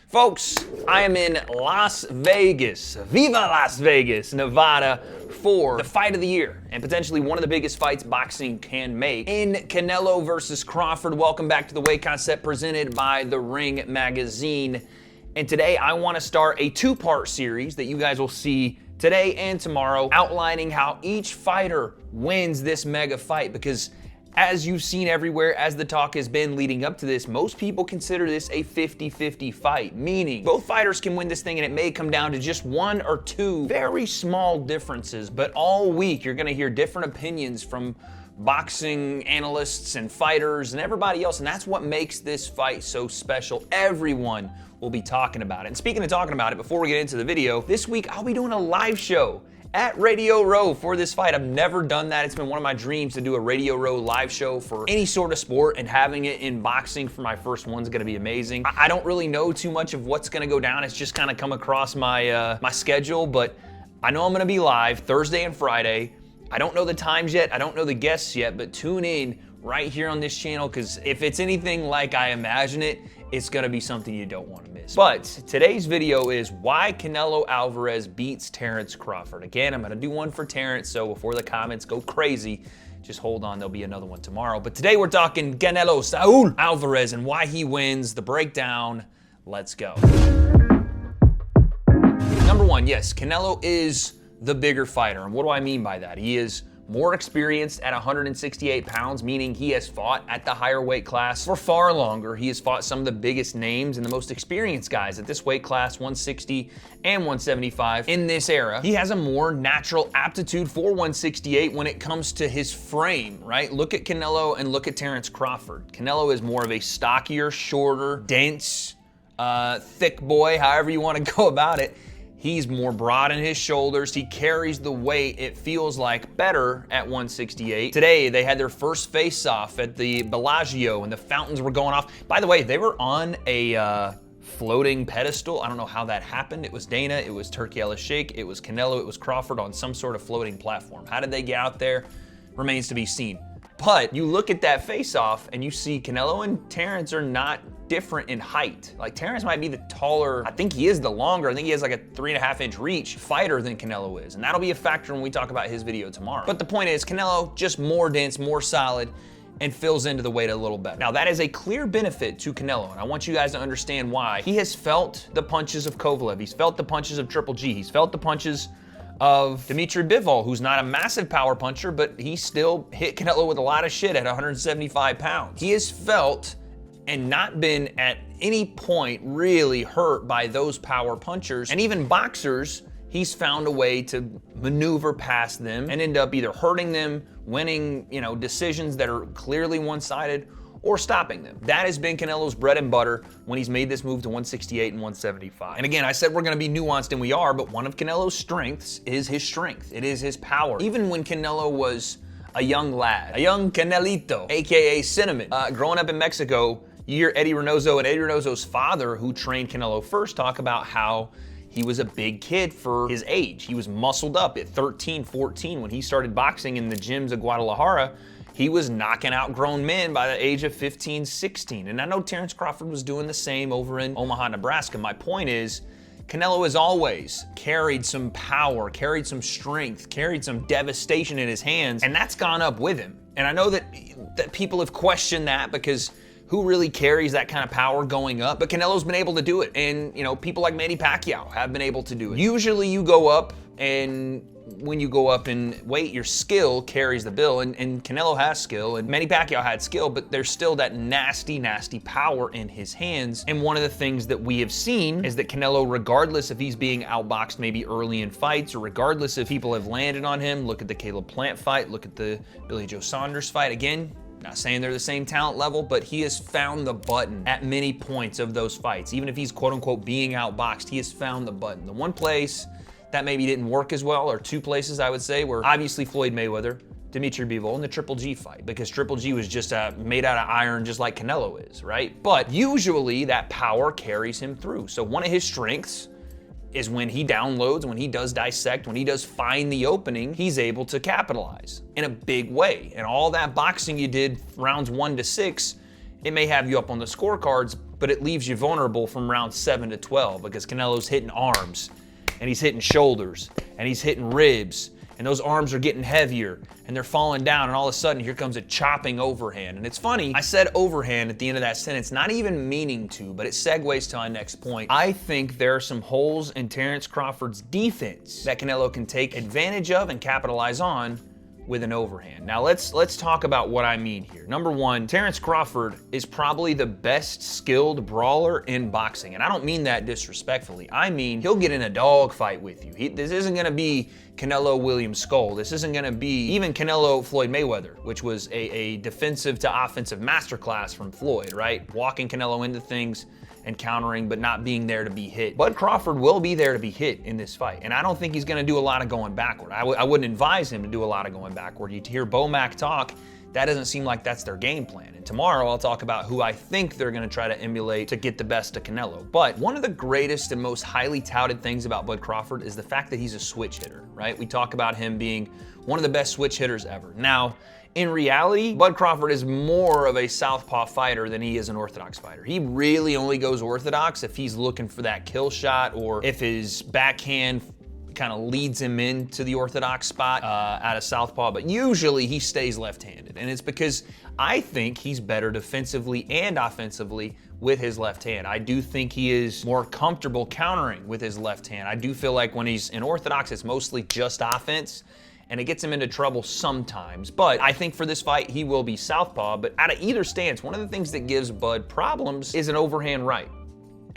Folks, I am in Las Vegas, Viva Las Vegas, Nevada, for the fight of the year and potentially one of the biggest fights boxing can make in Canelo versus Crawford. Welcome back to the W.A.D.E concept presented by The Ring Magazine. And today I want to start a two-part series that you guys will see today and tomorrow, outlining how each fighter wins this mega fight, because as you've seen everywhere, as the talk has been leading up to this, most people consider this a 50-50 fight, meaning both fighters can win this thing and it may come down to just one or two very small differences. But all week, you're gonna hear different opinions from boxing analysts and fighters and everybody else, and that's what makes this fight so special. Everyone will be talking about it. And speaking of talking about it, before we get into the video, this week I'll be doing a live show at Radio Row for this fight. I've never done that. It's been one of my dreams to do a Radio Row live show for any sort of sport, and having it in boxing for my first one's gonna be amazing. I don't really know too much of what's gonna go down. It's just kind of come across my my schedule, but I know I'm gonna be live Thursday and Friday. I don't know the times yet, I don't know the guests yet, but tune in right here on this channel, because if it's anything like I imagine it, it's gonna be something you don't want to miss. But today's video is why Canelo Alvarez beats Terence Crawford. Again, I'm gonna do one for Terence, so before the comments go crazy, just hold on, there'll be another one tomorrow. But today we're talking Canelo Saul Alvarez and why he wins, the breakdown. Let's go. Number one, yes, Canelo is the bigger fighter. And what do I mean by that? He is more experienced at 168 pounds, meaning he has fought at the higher weight class for far longer. He has fought some of the biggest names and the most experienced guys at this weight class, 160 and 175 in this era. He has a more natural aptitude for 168 when it comes to his frame, right? Look at Canelo and look at Terence Crawford. Canelo is more of a stockier, shorter, dense, thick boy, however you want to go about it. He's more broad in his shoulders. He carries the weight, it feels like, better at 168. Today, they had their first face-off at the Bellagio, and the fountains were going off. By the way, they were on a floating pedestal. I don't know how that happened. It was Dana, it was Turki Al-Sheikh, it was Canelo, it was Crawford on some sort of floating platform. How did they get out there? Remains to be seen. But you look at that face-off and you see Canelo and Terence are not different in height. Like, Terence might be the taller, I think he is the longer, I think he has like a 3.5-inch reach fighter than Canelo is. And that'll be a factor when we talk about his video tomorrow. But the point is, Canelo just more dense, more solid, and fills into the weight a little better. Now, that is a clear benefit to Canelo, and I want you guys to understand why. He has felt the punches of Kovalev, he's felt the punches of Triple G, he's felt the punches of Dimitri Bivol, who's not a massive power puncher, but he still hit Canelo with a lot of shit at 175 pounds. He has felt and not been at any point really hurt by those power punchers. And even boxers, he's found a way to maneuver past them and end up either hurting them, winning, decisions that are clearly one-sided, or stopping them. That has been Canelo's bread and butter when he's made this move to 168 and 175. And again, I said we're gonna be nuanced, and we are, but one of Canelo's strengths is his strength. It is his power. Even when Canelo was a young lad, a young Canelito, AKA Cinnamon, growing up in Mexico, you hear Eddie Reynoso and Eddie Reynoso's father, who trained Canelo first, talk about how he was a big kid for his age. He was muscled up at 13, 14 when he started boxing in the gyms of Guadalajara. He was knocking out grown men by the age of 15, 16. And I know Terence Crawford was doing the same over in Omaha, Nebraska. My point is, Canelo has always carried some power, carried some strength, carried some devastation in his hands, and that's gone up with him. And I know that people have questioned that, because who really carries that kind of power going up? But Canelo's been able to do it, and people like Manny Pacquiao have been able to do it. Usually you go up, and when you go up in weight, your skill carries the bill, and Canelo has skill, and Manny Pacquiao had skill, but there's still that nasty, nasty power in his hands. And one of the things that we have seen is that Canelo, regardless if he's being outboxed maybe early in fights, or regardless if people have landed on him, look at the Caleb Plant fight, look at the Billy Joe Saunders fight, again, not saying they're the same talent level, but he has found the button at many points of those fights. Even if he's quote unquote being outboxed, he has found the button. The one place that maybe didn't work as well, or two places I would say, were obviously Floyd Mayweather, Dimitri Bivol, and the Triple G fight, because Triple G was just made out of iron just like Canelo is, right? But usually that power carries him through. So one of his strengths is when he downloads, when he does dissect, when he does find the opening, he's able to capitalize in a big way. And all that boxing you did rounds 1 to 6, it may have you up on the scorecards, but it leaves you vulnerable from round 7 to 12 because Canelo's hitting arms, and he's hitting shoulders, and he's hitting ribs, and those arms are getting heavier, and they're falling down, and all of a sudden, here comes a chopping overhand. And it's funny, I said overhand at the end of that sentence, not even meaning to, but it segues to my next point. I think there are some holes in Terence Crawford's defense that Canelo can take advantage of and capitalize on with an overhand. Now let's talk about what I mean here. Number one, Terence Crawford is probably the best skilled brawler in boxing. And I don't mean that disrespectfully. I mean, he'll get in a dog fight with you. This isn't gonna be Canelo William Skull. This isn't gonna be even Canelo Floyd Mayweather, which was a defensive to offensive masterclass from Floyd, right? Walking Canelo into things and countering, but not being there to be hit. Bud Crawford will be there to be hit in this fight, and I don't think he's gonna do a lot of going backward. I wouldn't advise him to do a lot of going backward. You hear Bomac talk, that doesn't seem like that's their game plan. And tomorrow I'll talk about who I think they're gonna try to emulate to get the best of Canelo. But one of the greatest and most highly touted things about Bud Crawford is the fact that he's a switch hitter, right? We talk about him being one of the best switch hitters ever. Now, in reality, Bud Crawford is more of a southpaw fighter than he is an orthodox fighter. He really only goes orthodox if he's looking for that kill shot or if his backhand kind of leads him into the orthodox spot out of southpaw, but usually he stays left-handed. And it's because I think he's better defensively and offensively with his left hand. I do think he is more comfortable countering with his left hand. I do feel like when he's in orthodox, it's mostly just offense, and it gets him into trouble sometimes. But I think for this fight, he will be southpaw. But out of either stance, one of the things that gives Bud problems is an overhand right.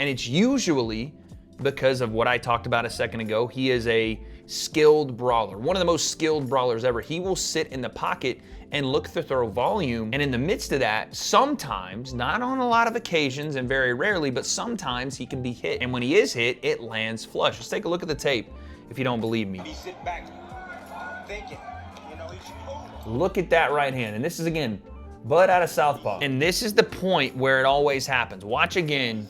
And it's usually because of what I talked about a second ago. He is a skilled brawler, one of the most skilled brawlers ever. He will sit in the pocket and look to throw volume. And in the midst of that, sometimes, not on a lot of occasions and very rarely, but sometimes he can be hit. And when he is hit, it lands flush. Let's take a look at the tape if you don't believe me. Sit back. Thinking, look at that right hand. And this is, again, Bud out of southpaw. And this is the point where it always happens. Watch again.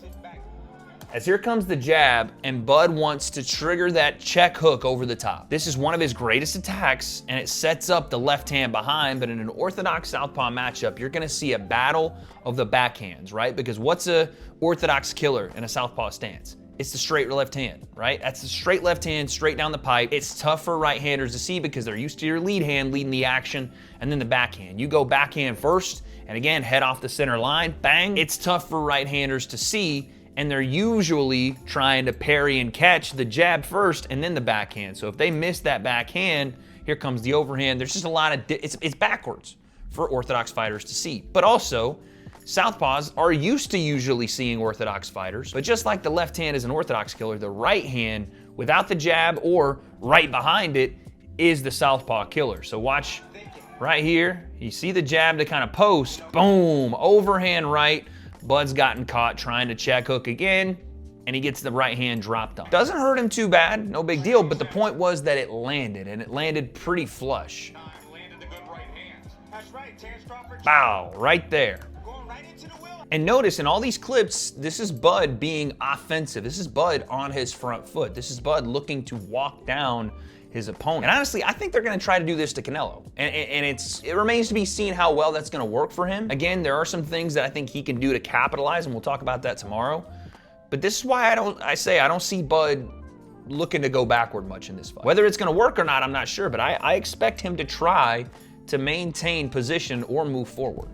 As here comes the jab, and Bud wants to trigger that check hook over the top. This is one of his greatest attacks, and it sets up the left hand behind, but in an orthodox southpaw matchup, you're gonna see a battle of the backhands, right? Because what's a orthodox killer in a southpaw stance? It's the straight left hand, right? That's the straight left hand, straight down the pipe. It's tough for right-handers to see because they're used to your lead hand leading the action, and then the backhand. You go backhand first, and again, head off the center line, bang. It's tough for right-handers to see, and they're usually trying to parry and catch the jab first and then the backhand. So if they miss that backhand, here comes the overhand. There's just a lot of, it's backwards for orthodox fighters to see. But also, southpaws are used to usually seeing orthodox fighters, but just like the left hand is an orthodox killer, the right hand, without the jab or right behind it, is the southpaw killer. So watch right here. You see the jab to kind of post, boom, overhand right. Bud's gotten caught trying to check hook again, and he gets the right hand dropped on. Doesn't hurt him too bad, no big deal, but the point was that it landed, and it landed pretty flush. Bow, right there. And notice in all these clips, this is Bud being offensive. This is Bud on his front foot. This is Bud looking to walk down his opponent. And honestly, I think they're gonna try to do this to Canelo. And it remains to be seen how well that's gonna work for him. Again, there are some things that I think he can do to capitalize, and we'll talk about that tomorrow. But this is why I don't see Bud looking to go backward much in this fight. Whether it's gonna work or not, I'm not sure, but I expect him to try to maintain position or move forward.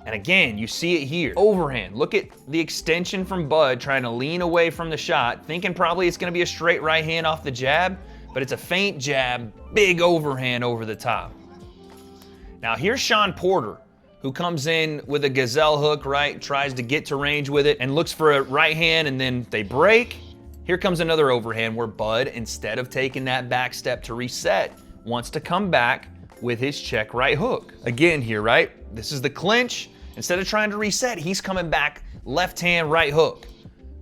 And again, you see it here. Overhand. Look at the extension from Bud trying to lean away from the shot, thinking probably it's gonna be a straight right hand off the jab, but it's a feint jab, big overhand over the top. Now here's Sean Porter, who comes in with a gazelle hook, right? Tries to get to range with it and looks for a right hand, and then they break. Here comes another overhand where Bud, instead of taking that back step to reset, wants to come back with his check right hook. Again here, right? This is the clinch. Instead of trying to reset, he's coming back left hand, right hook.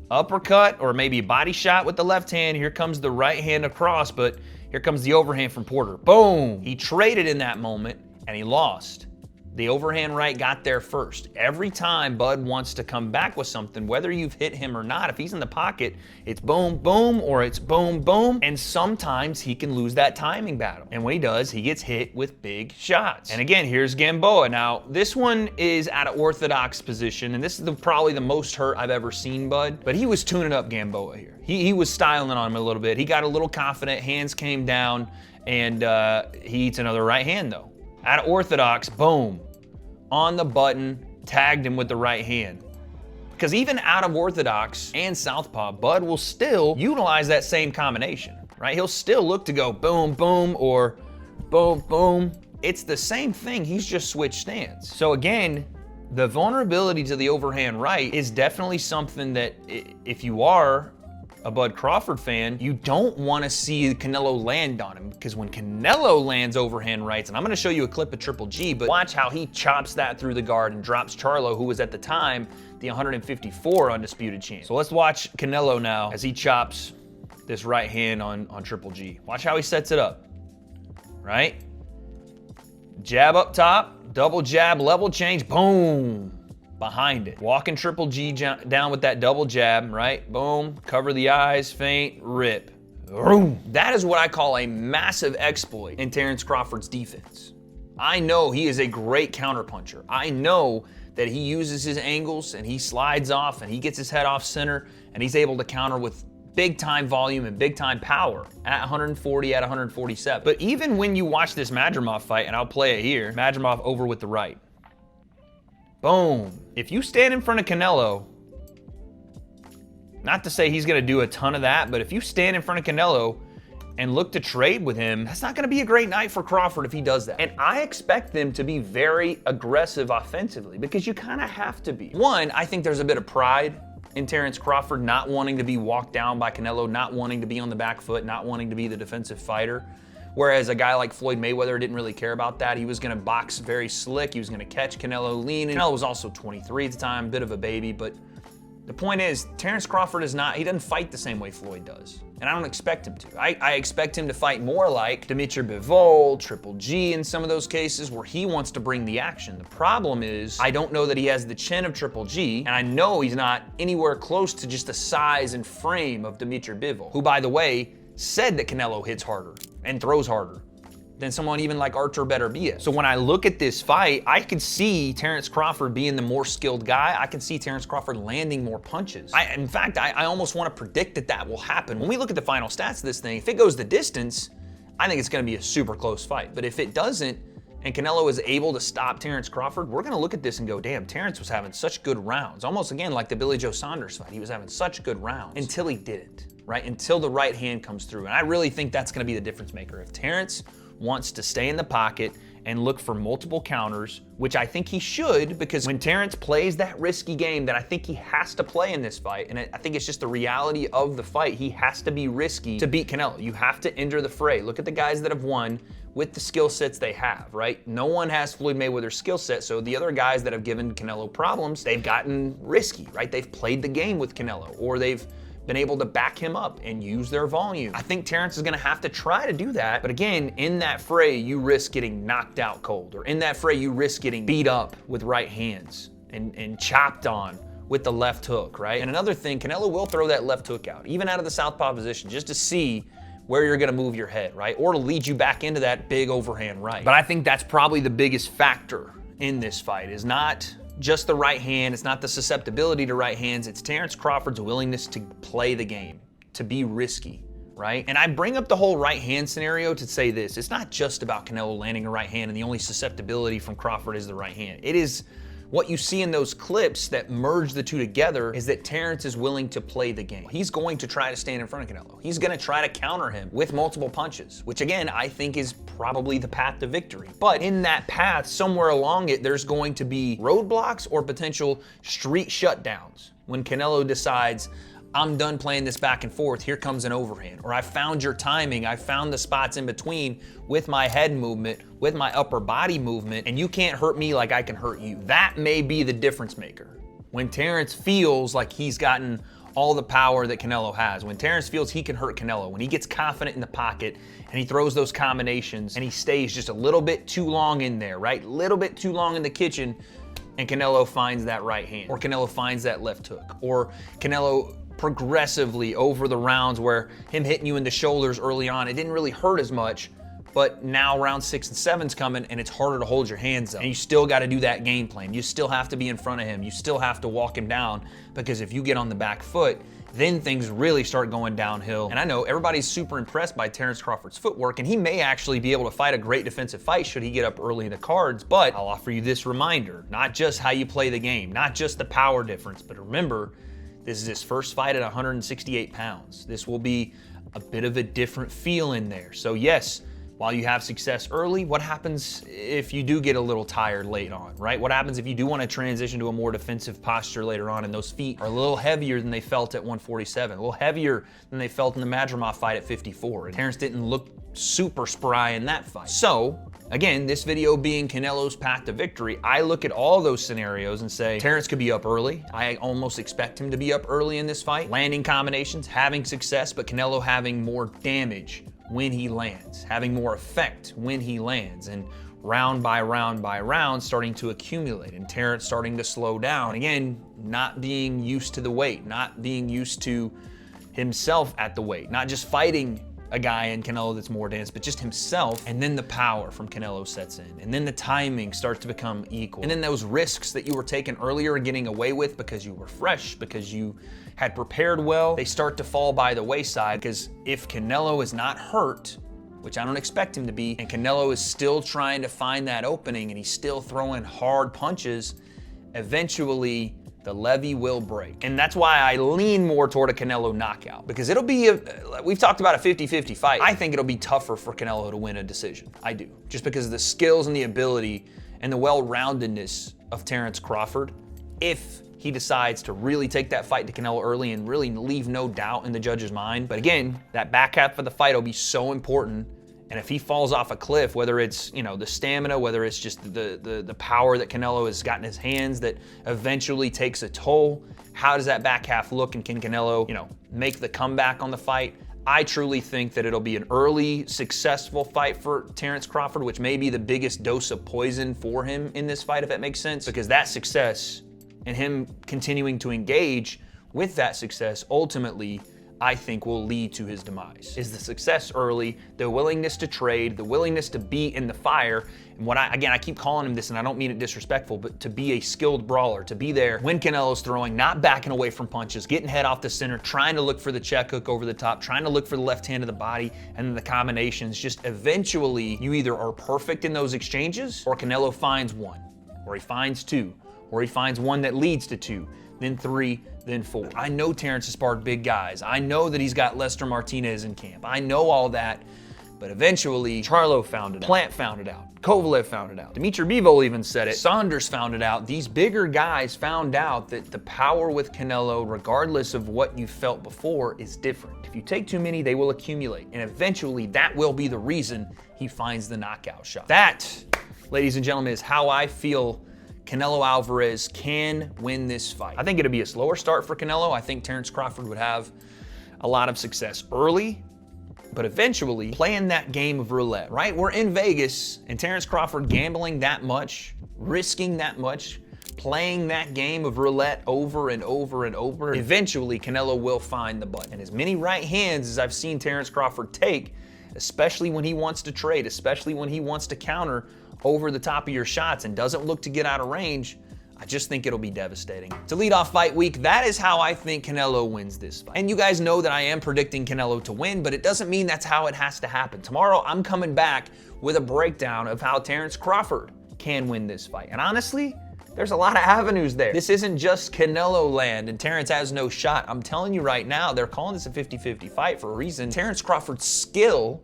Uppercut or maybe body shot with the left hand. Here comes the right hand across, but here comes the overhand from Porter. Boom! He traded in that moment and he lost. The overhand right got there first. Every time Bud wants to come back with something, whether you've hit him or not, if he's in the pocket, it's boom, boom, or it's boom, boom. And sometimes he can lose that timing battle. And when he does, he gets hit with big shots. And again, here's Gamboa. Now, this one is at an orthodox position, and this is probably the most hurt I've ever seen Bud. But he was tuning up Gamboa here. He was styling on him a little bit. He got a little confident, hands came down, and he eats another right hand though. Out of orthodox, boom, on the button, tagged him with the right hand. Because even out of orthodox and southpaw, Bud will still utilize that same combination, right? He'll still look to go boom, boom, or boom, boom. It's the same thing, he's just switched stance. So again, the vulnerability to the overhand right is definitely something that if you are a Bud Crawford fan, you don't want to see Canelo land on him, because when Canelo lands overhand rights, and I'm going to show you a clip of Triple G, but watch how he chops that through the guard and drops Charlo, who was at the time the 154 undisputed champ. So let's watch Canelo now as he chops this right hand on Triple G. Watch how he sets it up, right? Jab up top, double jab, level change, boom. Behind it. Walking Triple G down with that double jab, right? Boom, cover the eyes, feint, rip. Boom. That is what I call a massive exploit in Terence Crawford's defense. I know he is a great counterpuncher. I know that he uses his angles and he slides off and he gets his head off center and he's able to counter with big time volume and big time power at 140, at 147. But even when you watch this Madrimov fight, and I'll play it here, Madrimov over with the right. Boom. If you stand in front of Canelo, not to say he's going to do a ton of that, but if you stand in front of Canelo and look to trade with him, that's not going to be a great night for Crawford if he does that. And I expect them to be very aggressive offensively, because you kind of have to be. One, I think there's a bit of pride in Terence Crawford not wanting to be walked down by Canelo, not wanting to be on the back foot, not wanting to be the defensive fighter. Whereas a guy like Floyd Mayweather didn't really care about that. He was gonna box very slick. He was gonna catch Canelo lean. Canelo was also 23 at the time, bit of a baby, but the point is, Terence Crawford is not, he doesn't fight the same way Floyd does. And I don't expect him to. I expect him to fight more like Dimitri Bivol, Triple G in some of those cases where he wants to bring the action. The problem is, I don't know that he has the chin of Triple G, and I know he's not anywhere close to just the size and frame of Dimitri Bivol, who, by the way, said that Canelo hits harder and throws harder than someone even like Artur Beterbiev. So when I look at this fight, I can see Terence Crawford being the more skilled guy. I can see Terence Crawford landing more punches. In fact, I almost want to predict that that will happen. When we look at the final stats of this thing, if it goes the distance, I think it's going to be a super close fight. But if it doesn't, and Canelo is able to stop Terence Crawford, we're going to look at this and go, damn, Terence was having such good rounds. Almost again like the Billy Joe Saunders fight. He was having such good rounds until he didn't. Right? Until the right hand comes through. And I really think that's going to be the difference maker. If Terence wants to stay in the pocket and look for multiple counters, which I think he should, because when Terence plays that risky game that I think he has to play in this fight, and I think it's just the reality of the fight, he has to be risky to beat Canelo. You have to enter the fray. Look at the guys that have won with the skill sets they have, right? No one has Floyd Mayweather's skill set, so the other guys that have given Canelo problems, they've gotten risky, right? They've played the game with Canelo, or they've been able to back him up and use their volume. I think Terence is gonna have to try to do that, but again, in that fray, you risk getting knocked out cold, or in that fray, you risk getting beat up with right hands and chopped on with the left hook, right? And another thing, Canelo will throw that left hook out, even out of the southpaw position, just to see where you're gonna move your head, right? Or to lead you back into that big overhand right. But I think that's probably the biggest factor in this fight, is not just the right hand, it's not the susceptibility to right hands, it's Terence Crawford's willingness to play the game, to be risky, right? And I bring up the whole right hand scenario to say this, it's not just about Canelo landing a right hand and the only susceptibility from Crawford is the right hand. It is what you see in those clips that merge the two together, is that Terence is willing to play the game. He's going to try to stand in front of Canelo. He's gonna try to counter him with multiple punches, which again, I think is probably the path to victory. But in that path, somewhere along it, there's going to be roadblocks or potential street shutdowns when Canelo decides, I'm done playing this back and forth, here comes an overhand. Or I found your timing, I found the spots in between with my head movement, with my upper body movement, and you can't hurt me like I can hurt you. That may be the difference maker. When Terence feels like he's gotten all the power that Canelo has. When Terence feels he can hurt Canelo, when he gets confident in the pocket and he throws those combinations and he stays just a little bit too long in there, right? Little bit too long in the kitchen, and Canelo finds that right hand, or Canelo finds that left hook, or Canelo progressively over the rounds where him hitting you in the shoulders early on, it didn't really hurt as much, but now round 6 and 7's coming and it's harder to hold your hands up. And you still got to do that game plan. You still have to be in front of him. You still have to walk him down, because if you get on the back foot, then things really start going downhill. And I know everybody's super impressed by Terence Crawford's footwork, and he may actually be able to fight a great defensive fight should he get up early in the cards, but I'll offer you this reminder, not just how you play the game, not just the power difference, but remember, this is his first fight at 168 pounds. This will be a bit of a different feel in there. So yes, while you have success early, what happens if you do get a little tired late on, right? What happens if you do want to transition to a more defensive posture later on and those feet are a little heavier than they felt at 147, a little heavier than they felt in the Madrimov fight at 54. And Terence didn't look super spry in that fight. So, again, this video being Canelo's path to victory, I look at all those scenarios and say, Terence could be up early. I almost expect him to be up early in this fight. Landing combinations, having success, but Canelo having more damage when he lands, having more effect when he lands, and round by round by round starting to accumulate, and Terence starting to slow down. Again, not being used to the weight, not being used to himself at the weight, not just fighting a guy in Canelo that's more advanced, but just himself. And then the power from Canelo sets in, and then the timing starts to become equal. And then those risks that you were taking earlier and getting away with because you were fresh, because you had prepared well, they start to fall by the wayside, because if Canelo is not hurt, which I don't expect him to be, and Canelo is still trying to find that opening and he's still throwing hard punches, eventually the levee will break. And that's why I lean more toward a Canelo knockout, because it'll be, we've talked about a 50-50 fight. I think it'll be tougher for Canelo to win a decision. I do. Just because of the skills and the ability and the well-roundedness of Terence Crawford, if he decides to really take that fight to Canelo early and really leave no doubt in the judge's mind. But again, that back half of the fight will be so important. And if he falls off a cliff, whether it's, you know, the stamina, whether it's just the power that Canelo has got in his hands that eventually takes a toll, how does that back half look, and can Canelo, you know, make the comeback on the fight? I truly think that it'll be an early, successful fight for Terence Crawford, which may be the biggest dose of poison for him in this fight, if that makes sense, because that success and him continuing to engage with that success ultimately, I think, will lead to his demise. Is the success early, the willingness to trade, the willingness to be in the fire, and what I keep calling him this, and I don't mean it disrespectful, but to be a skilled brawler, to be there when Canelo's throwing, not backing away from punches, getting head off the center, trying to look for the check hook over the top, trying to look for the left hand of the body, and then the combinations. Just eventually, you either are perfect in those exchanges, or Canelo finds one, or he finds two, or he finds one that leads to two, then three, then four. I know Terence has sparred big guys. I know that he's got Lester Martinez in camp. I know all that, but eventually Charlo found it out. Plant found it out. Kovalev found it out. Dimitri Bivol even said it. Saunders found it out. These bigger guys found out that the power with Canelo, regardless of what you felt before, is different. If you take too many, they will accumulate, and eventually that will be the reason he finds the knockout shot. That, ladies and gentlemen, is how I feel Canelo Alvarez can win this fight. I think it'll be a slower start for Canelo. I think Terence Crawford would have a lot of success early, but eventually playing that game of roulette, right? We're in Vegas, and Terence Crawford gambling that much, risking that much, playing that game of roulette over and over and over. Eventually, Canelo will find the button. And as many right hands as I've seen Terence Crawford take, especially when he wants to trade, especially when he wants to counter over the top of your shots and doesn't look to get out of range, I just think it'll be devastating. To lead off fight week, that is how I think Canelo wins this fight. And you guys know that I am predicting Canelo to win, but it doesn't mean that's how it has to happen. Tomorrow, I'm coming back with a breakdown of how Terence Crawford can win this fight. And honestly, there's a lot of avenues there. This isn't just Canelo land and Terence has no shot. I'm telling you right now, they're calling this a 50-50 fight for a reason. Terence Crawford's skill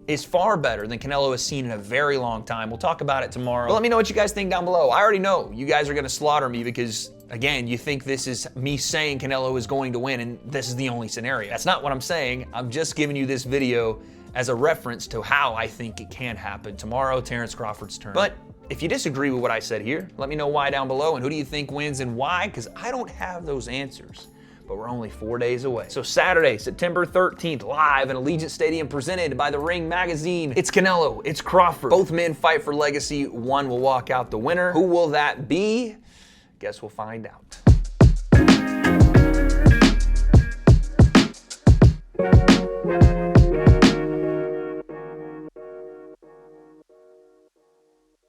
is far better than Canelo has seen in a very long time. We'll talk about it tomorrow. But let me know what you guys think down below. I already know you guys are gonna slaughter me because, again, you think this is me saying Canelo is going to win and this is the only scenario. That's not what I'm saying. I'm just giving you this video as a reference to how I think it can happen. Tomorrow, Terence Crawford's turn. But if you disagree with what I said here, let me know why down below, and who do you think wins and why, because I don't have those answers. but we're only 4 days away. So Saturday, September 13th, live in Allegiant Stadium, presented by The Ring Magazine. It's Canelo, it's Crawford. Both men fight for legacy. One will walk out the winner. Who will that be? Guess we'll find out.